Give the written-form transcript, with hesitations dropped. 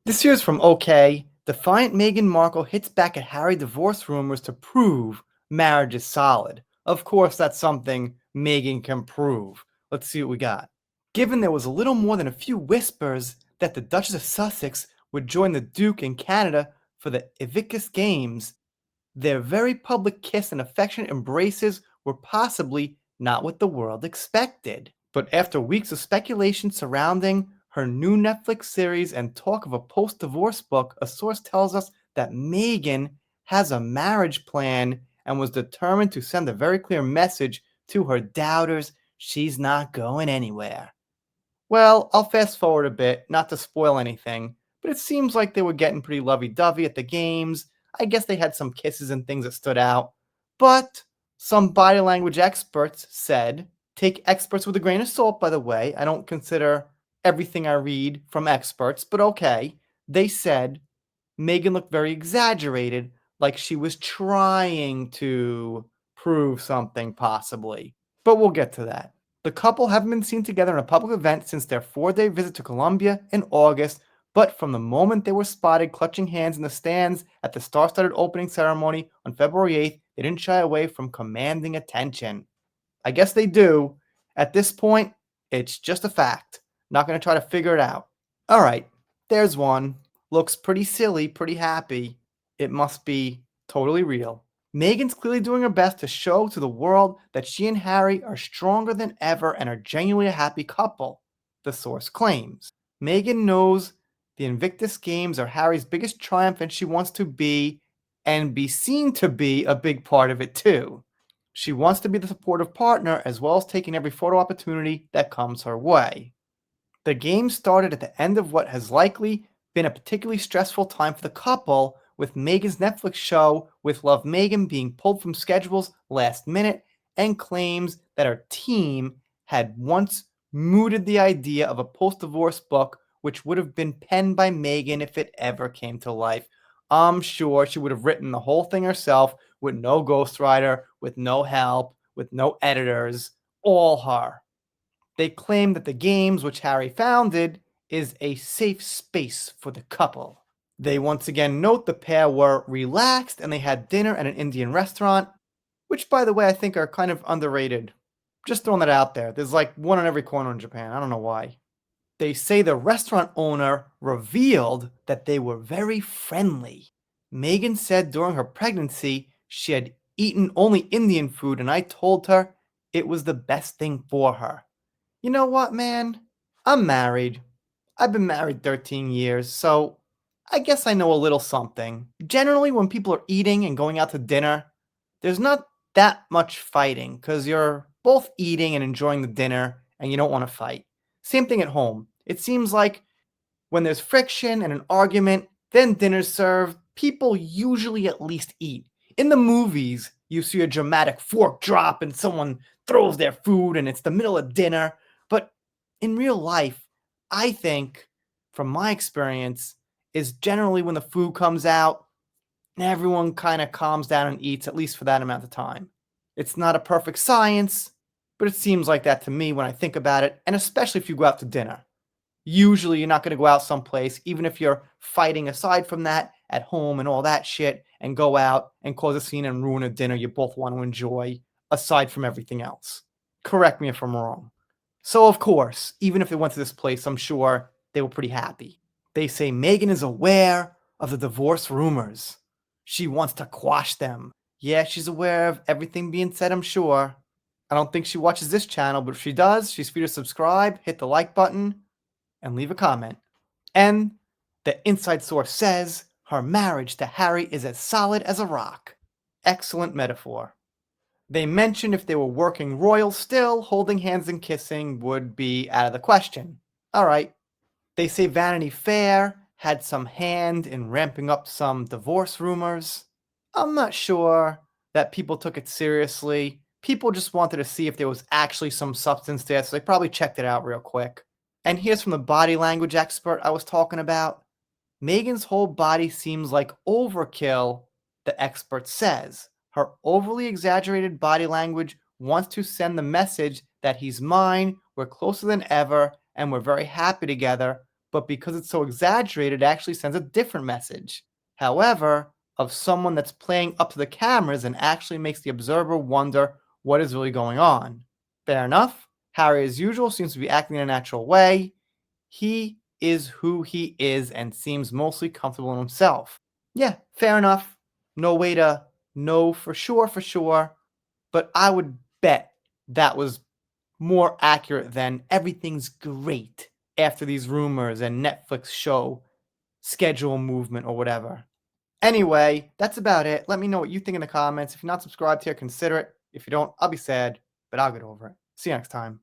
This year's from OK. Defiant Meghan Markle hits back at Harry divorce rumors to prove marriage is solid. Of course, that's something Meghan can prove. Let's see what we got. Given there was a little more than a few whispers that the Duchess of Sussex would join the Duke in Canada for the Invictus Games, their very public kiss and affectionate embraces were possibly not what the world expected. But after weeks of speculation surrounding her new Netflix series and talk of a post-divorce book, a source tells us that Meghan has a marriage plan and was determined to send a very clear message to her doubters she's not going anywhere. Well, I'll fast forward a bit, not to spoil anything, but it seems like they were getting pretty lovey-dovey at the games. I guess they had some kisses and things that stood out. But some body language experts said, take experts with a grain of salt, by the way. I don't consider everything I read from experts, but okay. They said Meghan looked very exaggerated, like she was trying to prove something, possibly. But we'll get to that. The couple haven't been seen together in a public event since their 4-day visit to Colombia in August, but from the moment they were spotted clutching hands in the stands at the star-studded opening ceremony on February 8th, they didn't shy away from commanding attention. I guess they do. At this point, it's just a fact. Not going to try to figure it out. All right, there's one. Looks pretty silly, pretty happy. It must be totally real. Meghan's clearly doing her best to show to the world that she and Harry are stronger than ever and are genuinely a happy couple, the source claims. Meghan knows the Invictus Games are Harry's biggest triumph and she wants to be, and be seen to be, a big part of it too. She wants to be the supportive partner as well as taking every photo opportunity that comes her way. The game started at the end of what has likely been a particularly stressful time for the couple, with Meghan's Netflix show With Love Meghan being pulled from schedules last minute, and claims that her team had once mooted the idea of a post-divorce book which would have been penned by Meghan if it ever came to life. I'm sure she would have written the whole thing herself with no ghostwriter, with no help, with no editors, all her. They claim that the games, which Harry founded, is a safe space for the couple. They once again note the pair were relaxed and they had dinner at an Indian restaurant, which, by the way, I think are kind of underrated. Just throwing that out there. There's like one on every corner in Japan. I don't know why. They say the restaurant owner revealed that they were very friendly. Meghan said during her pregnancy she had eaten only Indian food, and I told her it was the best thing for her. You know what, man? I'm married. I've been married 13 years, so I guess I know a little something. Generally, when people are eating and going out to dinner, there's not that much fighting because you're both eating and enjoying the dinner and you don't want to fight. Same thing at home. It seems like when there's friction and an argument, then dinner's served, people usually at least eat. In the movies, you see a dramatic fork drop and someone throws their food and it's the middle of dinner. But in real life, I think, from my experience, is generally when the food comes out, everyone kind of calms down and eats, at least for that amount of time. It's not a perfect science, but it seems like that to me when I think about it, and especially if you go out to dinner. Usually you're not going to go out someplace, even if you're fighting aside from that at home and all that shit, and go out and cause a scene and ruin a dinner you both want to enjoy, aside from everything else. Correct me if I'm wrong. So, of course, even if they went to this place, I'm sure they were pretty happy. They say Meghan is aware of the divorce rumors. She wants to quash them. Yeah, she's aware of everything being said, I'm sure. I don't think she watches this channel, but if she does, she's free to subscribe, hit the like button, and leave a comment. And the inside source says her marriage to Harry is as solid as a rock. Excellent metaphor. They mentioned if they were working royal still, holding hands and kissing would be out of the question. All right. They say Vanity Fair had some hand in ramping up some divorce rumors. I'm not sure that people took it seriously. People just wanted to see if there was actually some substance there, so they probably checked it out real quick. And here's from the body language expert I was talking about. Meghan's whole body seems like overkill, the expert says. Her overly exaggerated body language wants to send the message that he's mine, we're closer than ever, and we're very happy together, but because it's so exaggerated, it actually sends a different message. However, of someone that's playing up to the cameras and actually makes the observer wonder what is really going on. Fair enough. Harry, as usual, seems to be acting in a natural way. He is who he is and seems mostly comfortable in himself. Yeah, fair enough. No way to know for sure, but I would bet that was more accurate than everything's great after these rumors and Netflix show schedule movement or whatever. Anyway, that's about it. Let me know what you think in the comments. If you're not subscribed here, consider it. If you don't, I'll be sad, but I'll get over it. See you next time.